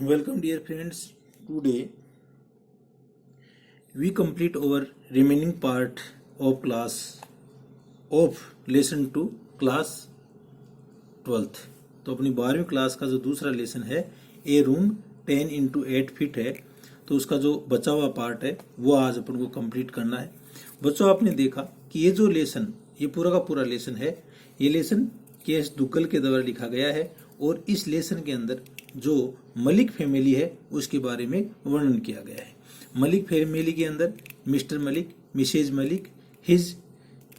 Welcome, dear friends. Today we complete our remaining part of class of lesson 2 class 12th. तो अपनी 12वीं class का जो दूसरा लेसन है ए रूम 10x8 फीट है, तो उसका जो बचा हुआ पार्ट है वो आज अपन को कंप्लीट करना है। बच्चों, आपने देखा कि ये जो लेसन, ये पूरा का पूरा लेसन है, ये लेसन के.एस. दुग्गल के द्वारा लिखा गया है और इस लेसन के अंदर जो मलिक फैमिली है उसके बारे में वर्णन किया गया है। मलिक फैमिली के अंदर Mr Malik, Mrs Malik, his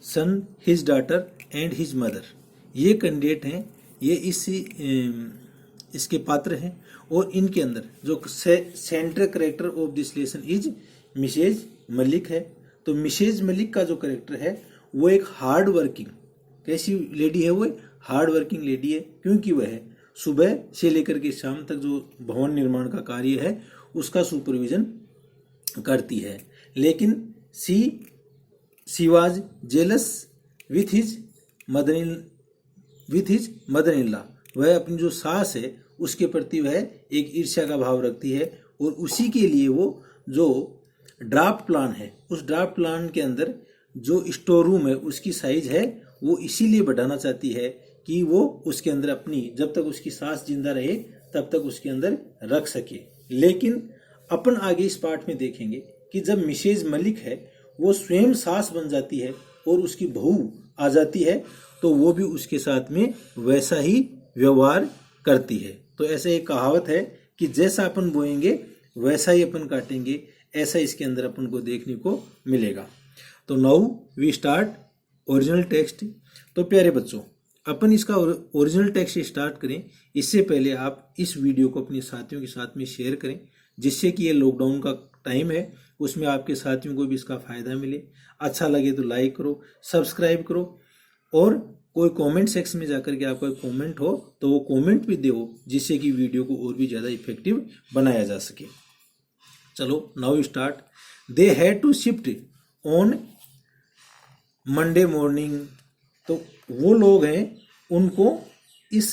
son, his daughter and his mother, ये कैंडिडेट हैं, ये इसके पात्र हैं। और इनके अंदर जो central character of this lesson is Mrs Malik है। तो मिसेज मलिक का जो कैरेक्टर है वो एक हार्ड वर्किंग, कैसी लेडी है, वो हार्ड वर्किंग लेडी है, क्योंकि वह सुबह से लेकर के शाम तक जो भवन निर्माण का कार्य है उसका सुपरविजन करती है। लेकिन she was jealous with his mother in law, वह अपनी जो सास है उसके प्रति वह एक ईर्ष्या का भाव रखती है और उसी के लिए वो जो ड्राफ्ट प्लान है, उस ड्राफ्ट प्लान के अंदर जो स्टोर रूम है उसकी साइज है वो इसीलिए बढ़ाना चाहती है कि वो उसके अंदर अपनी, जब तक उसकी सास जिंदा रहे तब तक उसके अंदर रख सके। लेकिन अपन आगे इस पार्ट में देखेंगे कि जब मिसेज मलिक है वो स्वयं सास बन जाती है और उसकी बहू आ जाती है तो वो भी उसके साथ में वैसा ही व्यवहार करती है। तो ऐसे एक कहावत है कि जैसा अपन बोएंगे वैसा ही अपन काटेंगे, ऐसा इसके अंदर अपन को देखने को मिलेगा। तो now we start original text. तो प्यारे बच्चों, अपन इसका ओरिजिनल टेक्स्ट स्टार्ट करें इससे पहले आप इस वीडियो को अपने साथियों के साथ में शेयर करें, जिससे कि ये लॉकडाउन का टाइम है उसमें आपके साथियों को भी इसका फायदा मिले। अच्छा लगे तो लाइक करो, सब्सक्राइब करो और कोई कमेंट सेक्शन में जाकर के आपका कमेंट हो तो वो कमेंट भी दो, जिससे कि वीडियो को और भी ज़्यादा इफेक्टिव बनाया जा सके। चलो now start. They had to shift on Monday morning. तो वो लोग हैं, उनको इस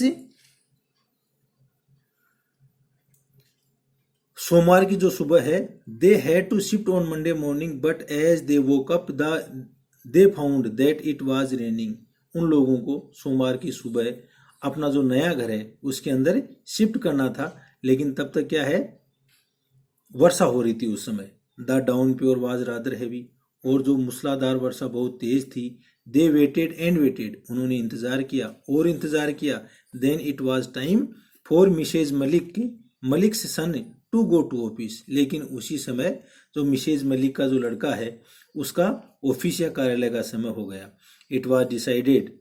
सोमवार की जो सुबह है, they had to shift on Monday morning but as they woke up they found that it was raining. उन लोगों को सोमवार की सुबह अपना जो नया घर है उसके अंदर शिफ्ट करना था, लेकिन तब तक क्या है, वर्षा हो रही थी उस समय। The down pure was rather heavy, और जो मूसलाधार वर्षा बहुत तेज थी। दे वेटेड एंड वेटेड, उन्होंने इंतजार किया और इंतजार किया। Then it was time for Mrs Malik son to go to office, लेकिन उसी समय जो मिसेज मलिक का जो लड़का है उसका ऑफिस या कार्यालय का समय हो गया। It was decided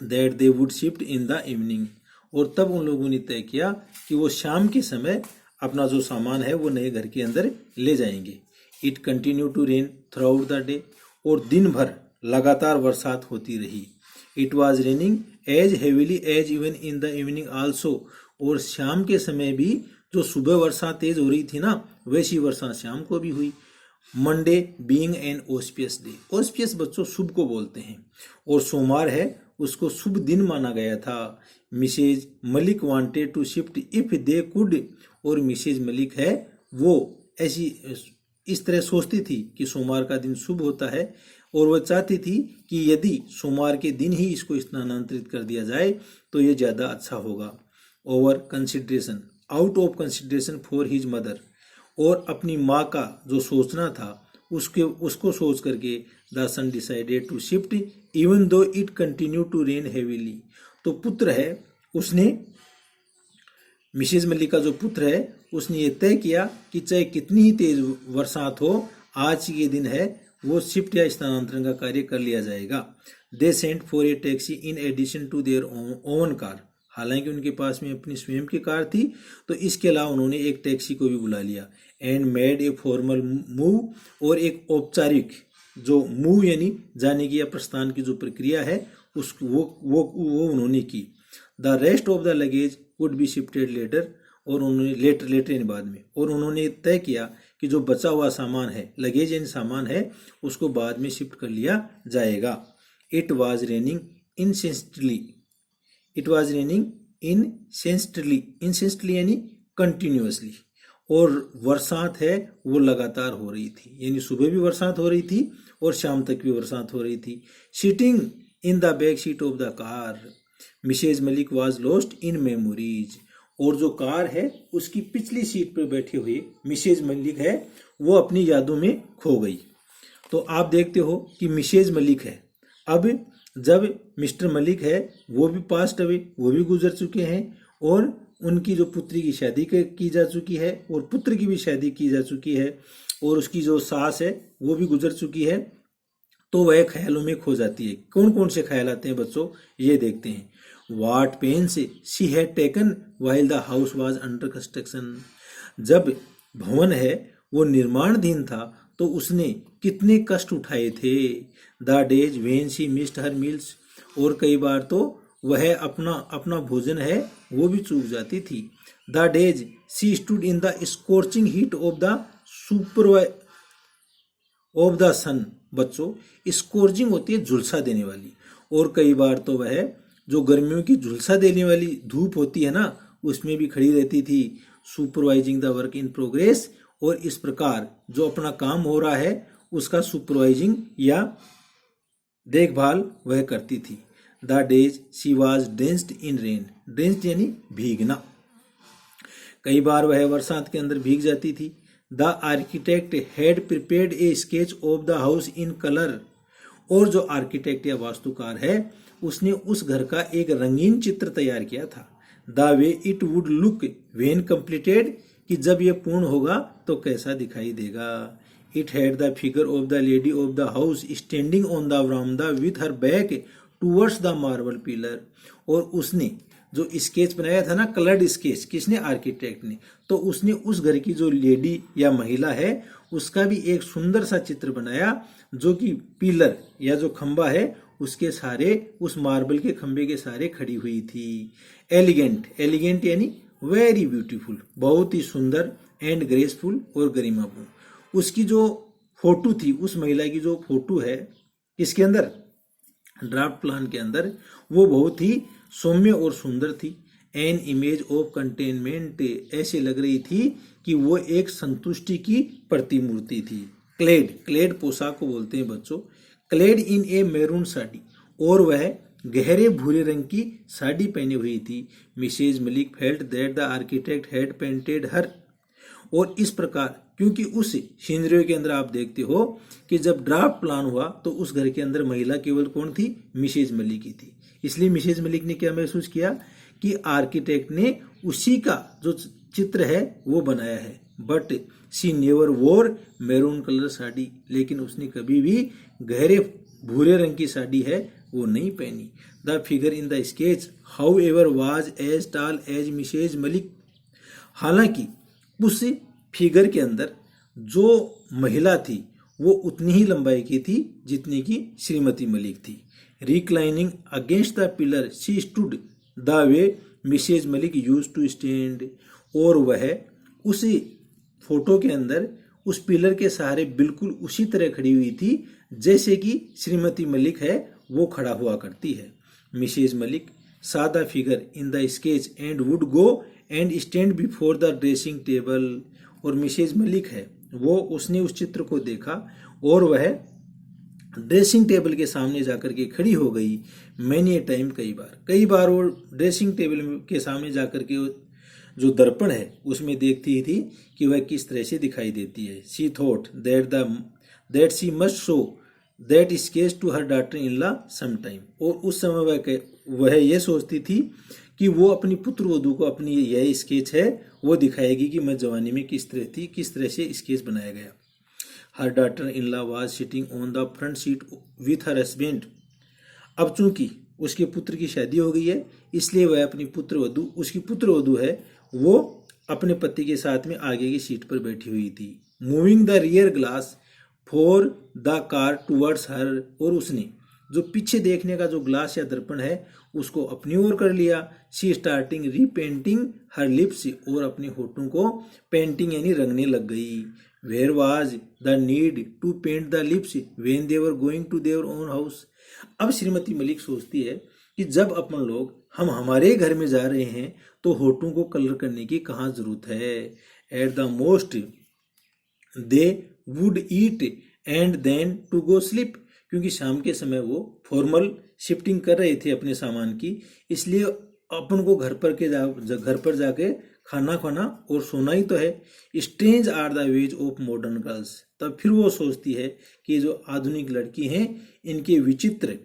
that they would shift in the evening, और तब उन लोगों ने तय किया कि वो शाम के समय अपना जो सामान है वो नए घर के अंदर ले जाएंगे। It continue to rain throughout the day, और दिन भर लगातार बरसात होती रही। It was raining as heavily as even in the evening also, और शाम के समय भी जो सुबह वर्षा तेज हो रही थी ना, वैसी वर्षा शाम को भी हुई। Monday being an auspicious day, auspicious बच्चों शुभ को बोलते हैं, और सोमवार है उसको शुभ दिन माना गया था। Mrs Malik wanted to shift if they could, और मिसेज मलिक है वो ऐसी इस तरह सोचती थी कि सोमवार का दिन शुभ होता है, और वह चाहती थी कि यदि सोमवार के दिन ही इसको स्थानांतरित कर दिया जाए तो ये ज़्यादा अच्छा होगा। Over consideration, out of consideration for his mother, और अपनी माँ का जो सोचना था उसको सोच करके the son decided to shift even though it continue to rain heavily. तो पुत्र है, उसने, मिसेज मलिक का जो पुत्र है उसने ये तय किया कि चाहे कितनी ही तेज बरसात हो, आज के दिन है वो शिफ्ट या स्थानांतरण का कार्य कर लिया जाएगा। They sent for a taxi in addition to their own car, हालांकि उनके पास में अपनी स्वयं की कार थी, तो इसके अलावा उन्होंने एक टैक्सी को भी बुला लिया। And made a formal move, और एक औपचारिक जो मूव यानी जाने की या प्रस्थान की जो प्रक्रिया है वो उन्होंने की। The rest of the luggage would be shifted later, और उन्होंने लेटर यानी बाद में, और उन्होंने तय किया कि जो बचा हुआ सामान है, लगेज यानी सामान है, उसको बाद में शिफ्ट कर लिया जाएगा। It was raining incessantly, it was raining incessantly यानी कंटिन्यूअसली, और बरसात है वो लगातार हो रही थी, यानी सुबह भी बरसात हो रही थी और शाम तक भी बरसात हो रही थी। Sitting in the back seat of the car Mrs Malik was lost in memories, और जो कार है उसकी पिछली सीट पर बैठी हुई मिसेज मलिक है वो अपनी यादों में खो गई। तो आप देखते हो कि मिसेज मलिक है, अब जब मिस्टर मलिक है वो भी पास्ट अवे, वो भी गुजर चुके हैं, और उनकी जो पुत्री की शादी की जा चुकी है और पुत्र की भी शादी की जा चुकी है, और उसकी जो सास है वो भी गुजर चुकी है, तो वह ख्यालों में खो जाती है। कौन कौन से ख्याल आते हैं बच्चों, ये देखते हैं। What pains she had taken while the house was under construction, जब भवन है वो निर्माणाधीन था तो उसने कितने कष्ट उठाए थे। The days when she missed her meals, और कई बार तो वह अपना अपना भोजन है वो भी चूक जाती थी। The days she stood in the scorching heat of the of the sun, बच्चों स्कॉर्चिंग होती है झुलसा देने वाली, और कई बार तो वह जो गर्मियों की झुलसा देने वाली धूप होती है ना उसमें भी खड़ी रहती थी, supervising the work in progress, और इस प्रकार जो अपना काम हो रहा है उसका सुपरवाइजिंग या देखभाल वह करती थी। The days she was drenched in rain, drenched यानी भीगना, कई बार वह बरसात के अंदर भीग जाती थी। The architect had prepared A sketch of the house in colour, और जो आर्किटेक्ट या वास्तुकार है उसने उस घर का एक रंगीन चित्र तैयार किया था। The way it would look when completed, कि जब यह पूर्ण होगा तो कैसा दिखाई देगा। It had the figure of the lady of the house standing on the veranda with her back towards the marble pillar, और उसने जो स्केच बनाया था ना, कलर्ड स्केच, किसने, आर्किटेक्ट ने, तो उसने उस घर की जो लेडी या महिला है उसका भी एक सुंदर सा चित्र बनाया जो कि पिलर या जो खंबा है उसके सारे, उस मार्बल के खंबे के सारे खड़ी हुई थी। एलिगेंट, एलिगेंट यानी वेरी ब्यूटीफुल, बहुत ही सुंदर, एंड ग्रेसफुल और गरिमापूर्ण, उसकी जो फोटो थी, उस महिला की जो फोटो है इसके अंदर ड्राफ्ट प्लान के अंदर, वो बहुत ही सौम्य और सुंदर थी। एन इमेज ऑफ कंटेनमेंट, ऐसे लग रही थी कि वो एक संतुष्टि की प्रतिमूर्ति थी। क्लेड, क्लेड पोशाक को बोलते हैं बच्चों, क्लेड इन ए मैरून साड़ी, और वह गहरे भूरे रंग की साड़ी पहनी हुई थी। Mrs Malik felt that the architect had painted her, और इस प्रकार क्योंकि उस सिनेरियो के अंदर आप देखते हो कि जब ड्राफ्ट प्लान हुआ तो उस घर के अंदर महिला केवल कौन थी, मिसेज मलिक की थी, इसलिए मिसेज मलिक ने क्या महसूस किया कि आर्किटेक्ट ने उसी का जो चित्र है वो बनाया है। बट शी नेवर वोर मैरून कलर साड़ी, लेकिन उसने कभी भी गहरे भूरे रंग की साड़ी है वो नहीं पहनी। The figure in the sketch however was as tall as Mrs Malik, हालांकि उस फिगर के अंदर जो महिला थी वो उतनी ही लंबाई की थी जितनी की श्रीमती मलिक थी। Reclining against the pillar she stood the way Mrs Malik use to stand, और वह उसी फोटो के अंदर उस पिलर के सहारे बिल्कुल उसी तरह खड़ी हुई थी जैसे कि श्रीमती मलिक है वो खड़ा हुआ करती है। Mrs Malik saw the figure in the sketch and would go and stand before the dressing table, और मिसेज मलिक है वो उसने उस चित्र को देखा और वह ड्रेसिंग टेबल के सामने जाकर के खड़ी हो गई। मैनी टाइम, कई बार वो ड्रेसिंग टेबल के सामने जाकर के जो दर्पण है उसमें देखती थी कि वह किस तरह से दिखाई देती है। She thought that she must show that sketch to her daughter in law some time, और उस समय वह यह सोचती थी कि वो अपनी पुत्र वधू को अपनी यह स्केच है वो दिखाएगी कि मैं जवानी में किस तरह थी, किस तरह से स्केच बनाया गया। Her daughter in law was sitting on the front seat with her husband, अब चूंकि उसके पुत्र की शादी हो गई है इसलिए वह अपनी उसकी पुत्र वधू है वो अपने पति के साथ में आगे की सीट पर बैठी हुई थी। Moving the rear glass for the car towards her, और उसने जो पीछे देखने का जो ग्लास या दर्पण है उसको अपनी ओर कर लिया। She starting repainting her lips, और अपने होठों को पेंटिंग यानी रंगने लग गई। Where was the need to paint the lips when they were going to their own house, अब श्रीमती मलिक सोचती है कि जब अपन लोग हम हमारे घर में जा रहे हैं तो होठों को कलर करने की कहाँ जरूरत है। At the most they would eat and then to go sleep, क्योंकि शाम के समय वो फॉर्मल शिफ्टिंग कर रहे थे अपने सामान की, इसलिए अपन को घर पर जाके खाना खाना और सोना ही तो है। Strange are the ways of modern girls, तब फिर वो सोचती है कि जो आधुनिक लड़की हैं इनके विचित्र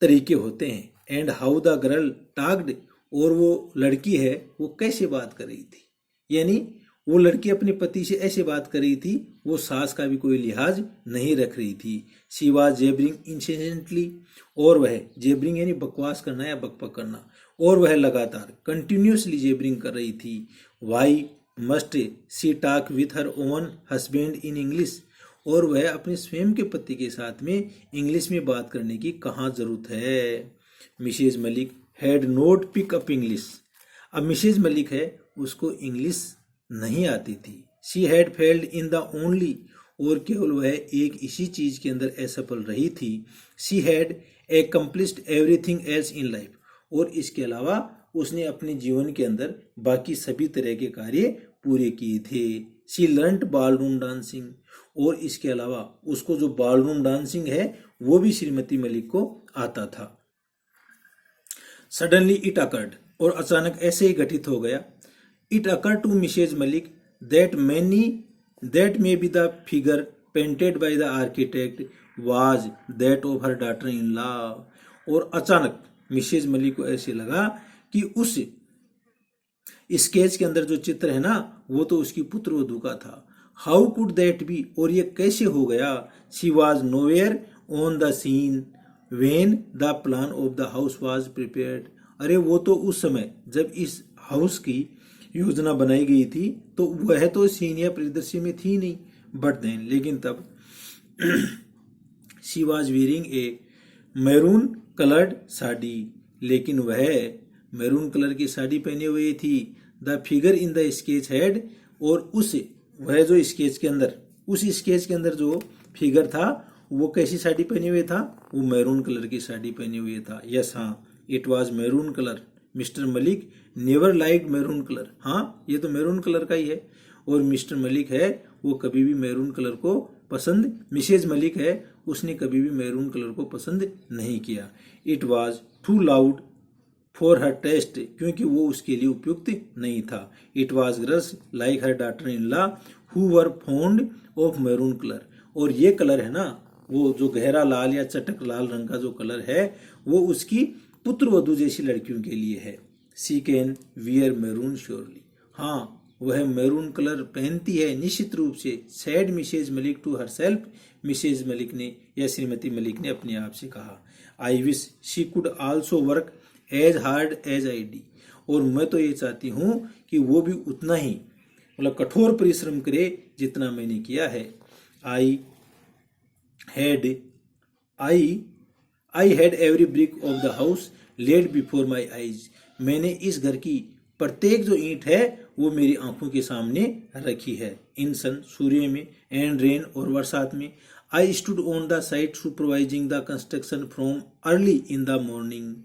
तरीके होते हैं। एंड हाउ द गर्ल टाक्ड, और वो लड़की है वो कैसे बात कर रही थी, यानी वो लड़की अपने पति से ऐसे बात कर रही थी, वो सास का भी कोई लिहाज नहीं रख रही थी। शी वाज जेबरिंग इंसिडेंटली, और वह जेबरिंग यानी बकवास करना या बकबक करना, और वह लगातार कंटिन्यूसली जेबरिंग कर रही थी। Why must she talk with her own husband in English, और वह अपने स्वयं के पति के साथ में इंग्लिश में बात करने की कहाँ जरूरत है। Mrs Malik had not pick up English, अब मिसेज मलिक है उसको इंग्लिश नहीं आती थी। She had failed in the only, और केवल वह एक इसी चीज के अंदर असफल रही थी। She had accomplished everything else in life, और इसके अलावा उसने अपने जीवन के अंदर बाकी सभी तरह के कार्य पूरे किए थे। शी लर्नड बॉलरूम डांसिंग, और इसके अलावा उसको जो बॉलरूम डांसिंग है वो भी श्रीमती मलिक को आता था। सडनली इट अकर्ड, और अचानक ऐसे ही घटित हो गया। It occurred to Mrs Malik that maybe the figure painted by the architect was that of her daughter in law, और अचानक मिसेज मलिक को ऐसे लगा कि उस स्केच के अंदर जो चित्र है ना वो तो उसकी पुत्रवधू का था। हाउ कुड दैट बी, और ये कैसे हो गया। She was nowhere on the scene when the plan of the house was prepared, अरे वो तो उस समय जब इस हाउस की योजना बनाई गई थी तो वह तो सीन या परिदृश्य में थी नहीं। बट देन, लेकिन तब she was wearing A maroon coloured sari, लेकिन वह मैरून कलर की साड़ी पहने हुए थी। The figure in the sketch head, और वह जो स्केच के अंदर, उस स्केच के अंदर जो फिगर था वो कैसी साड़ी पहने हुए था, वो मैरून कलर की साड़ी पहने हुए था। यस, हाँ, it was maroon colour. Mister Malik never like maroon colour, हाँ ये तो मैरून कलर का ही है, और मिस्टर मलिक है वो कभी भी मैरून कलर को पसंद, मिसेज मलिक है उसने कभी भी मैरून कलर को पसंद नहीं किया। It was too loud for her taste, क्योंकि वो उसके लिए उपयुक्त नहीं था। It was girls like her daughter in law who were fond of maroon colour, और ये कलर है ना वो जो गहरा लाल या चटक लाल रंग का जो कलर है वो उसकी पुत्रवधू जैसी लड़कियों के लिए है। She can wear maroon surely, हाँ वह मैरून कलर पहनती है निश्चित रूप से। Said Mrs Malik to herself, Mrs Malik ने या श्रीमती मलिक ने अपने आप से कहा। I wish she could also work as hard as I did, और मैं तो ये चाहती हूँ कि वो भी उतना ही मतलब कठोर परिश्रम करे जितना मैंने किया है। I had every brick of the house laid before my eyes, मैंने इस घर की प्रत्येक जो ईंट है वो मेरी आंखों के सामने रखी है। इन सन, सूर्य में, एंड रेन, और बरसात में। I stood on the site supervising the construction from early in the morning,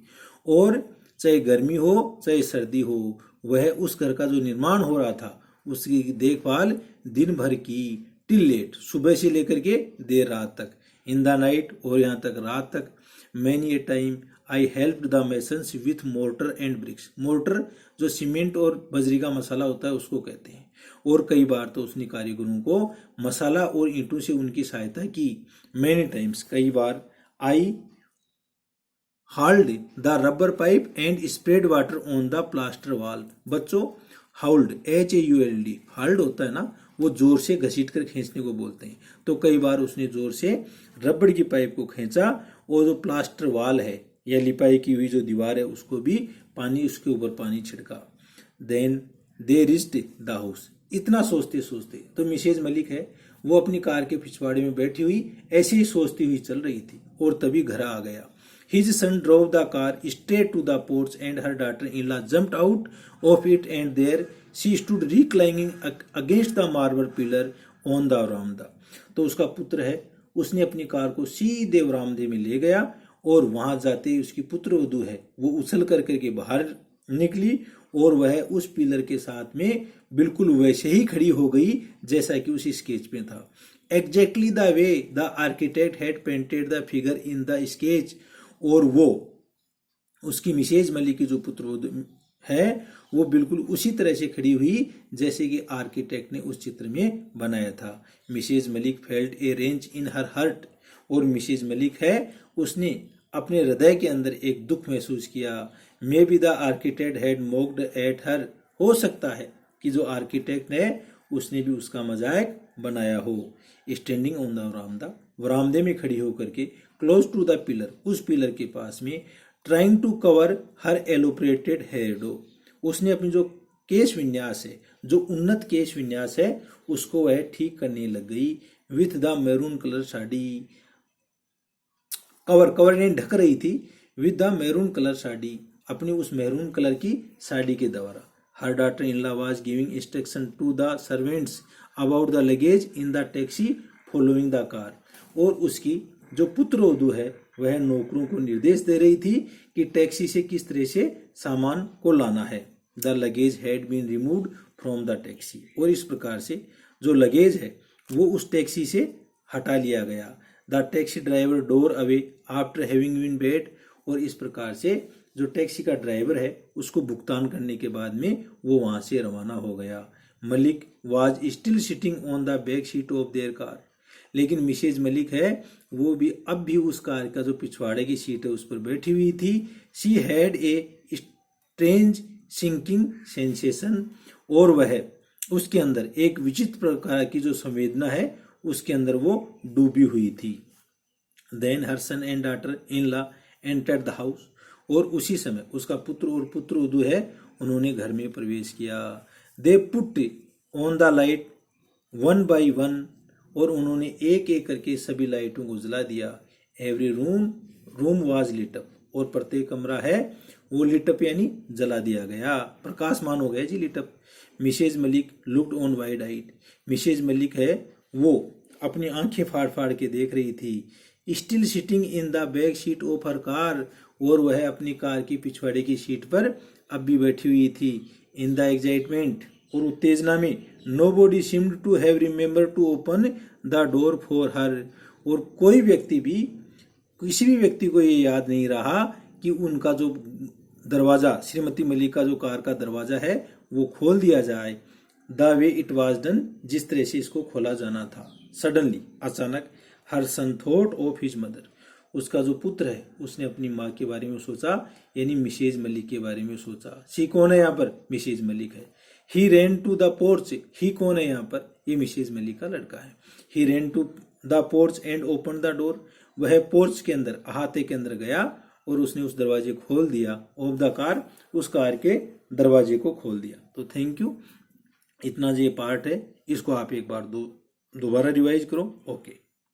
और चाहे गर्मी हो चाहे सर्दी हो वह उस घर का जो निर्माण हो रहा था उसकी देखभाल दिन भर की, टिल लेट, सुबह से लेकर के देर रात तक। इन द नाइट, और यहाँ तक रात तक। Many a time I helped the masons with mortar and bricks, mortar जो सीमेंट और बजरी का मसाला होता है उसको कहते हैं, और कई बार तो उसने कारीगरों को मसाला और ईंटों से उनकी सहायता की। मैनी टाइम्स, कई बार। I hauled the rubber pipe and spread water on the plaster wall, बच्चों हाउल्ड, HAULD, हाल्ड होता है ना वो जोर से घसीट कर खींचने को बोलते हैं, तो कई बार उसने जोर से रबड़ की पाइप को खींचा और जो प्लास्टर वॉल है या लिपाई की हुई जो दीवार है उसको भी पानी, उसके ऊपर पानी छिड़का। Then they reached the house, इतना सोचते सोचते तो मिसेज मलिक है वो अपनी कार के पिछवाड़े में बैठी हुई ऐसे ही सोचती हुई चल रही थी, और तभी घर आ गया। His son drove the car straight to the porch and her daughter-in-law jumped out of it, and there she stood reclining against the marble pillar on the veranda. तो उसका पुत्र है उसने अपनी कार को सीधे वरामदे में ले गया और वहां जाते ही उसकी पुत्रवधू है वो उछल कर करके बाहर निकली और वह उस पिलर के साथ में बिल्कुल वैसे ही खड़ी हो गई जैसा कि उस स्केच में था। Exactly the way the architect had painted the figure in the sketch. और वो उसकी मिसेज मलिक की जो पुत्रवधू है वो बिल्कुल उसी तरह से खड़ी हुई जैसे कि आर्किटेक्ट ने उस चित्र में बनाया था। Mrs Malik felt a rage in her heart. और मिसेज मलिक है उसने अपने हृदय के अंदर एक दुख महसूस किया। Maybe the architect had mocked at her. हो सकता है कि जो आर्किटेक्ट है उसने भी उसका मजाक बनाया हो। स्टैंडिंग ऑन द वरामदा, वरामदे में खड़ी होकर के, क्लोज टू द पिलर, उस पिलर के पास में, ट्राइंग टू कवर हर एलोपरेटेड हेयरडो, उसने अपनी जो केश विन्यास है, जो उन्नत केश विन्यास है, उसको वह ठीक करने लग गई। With the maroon colour sari, cover ने ढक रही थी। With the maroon colour sari, अपनी उस मैरून कलर की साड़ी के द्वारा। Her daughter in law was giving instruction to the servants about the luggage in the taxi following the car. और उसकी जो पुत्रवधू है वह नौकरों को निर्देश दे रही थी कि टैक्सी से किस तरह से सामान को लाना है। The luggage had been removed from the taxi, और इस प्रकार से जो लगेज है वो उस टैक्सी से हटा लिया गया। The taxi driver drove away after having been paid, और इस प्रकार से जो टैक्सी का ड्राइवर है उसको भुगतान करने के बाद में वो वहां से रवाना हो गया। Malik was still sitting on the back seat of their car, लेकिन मिसेज मलिक है वो भी अब भी उस कार का जो पिछवाड़े की सीट है उस पर बैठी हुई थी। She had a strange sinking sensation, और वह उसके अंदर एक विचित्र प्रकार की जो संवेदना है उसके अंदर वो डूबी हुई थी। Then her son and daughter in law entered the house, और उसी समय उसका पुत्र और पुत्रवधू है उन्होंने घर में प्रवेश किया। They put on the light one by one, और उन्होंने एक एक करके सभी लाइटों को जला दिया। Every room was lit up, और प्रत्येक कमरा है वो लिटअप यानी जला दिया गया, प्रकाशमान हो गया जी, lit up. Mrs Malik looked on wide eyed, Mrs Malik है वो अपनी आंखें फाड़ फाड़ के देख रही थी। Still sitting in the back seat of her car, और वह अपनी कार की पिछवाड़े की सीट पर अब भी बैठी हुई थी। इन द एक्साइटमेंट, और उत्तेजना में, nobody seemed to have remember to open the door for her, और कोई व्यक्ति भी, किसी भी व्यक्ति को ये याद नहीं रहा कि उनका जो दरवाजा, श्रीमती मलिक का जो कार का दरवाजा है वो खोल दिया जाए। The way it was done, जिस तरह से इसको खोला जाना था। सडनली, अचानक, हर सन थॉट ऑफ हिज मदर, उसका जो पुत्र है उसने अपनी माँ के बारे में सोचा, यानी मिसेज मलिक के बारे में सोचा। सी कौन है यहाँ पर? मिसेज मलिक है। He ran to the porch, ही कौन है यहाँ पर? ये मिसेज मलिक का लड़का है। He ran to the porch and open the door, वह पोर्च के अंदर, अहाते के अंदर गया और उसने उस दरवाजे खोल दिया। ऑफ द कार, उस कार के दरवाजे को खोल दिया। तो थैंक यू, इतना जो ये पार्ट है इसको आप एक बार दोबारा रिवाइज करो। ओके।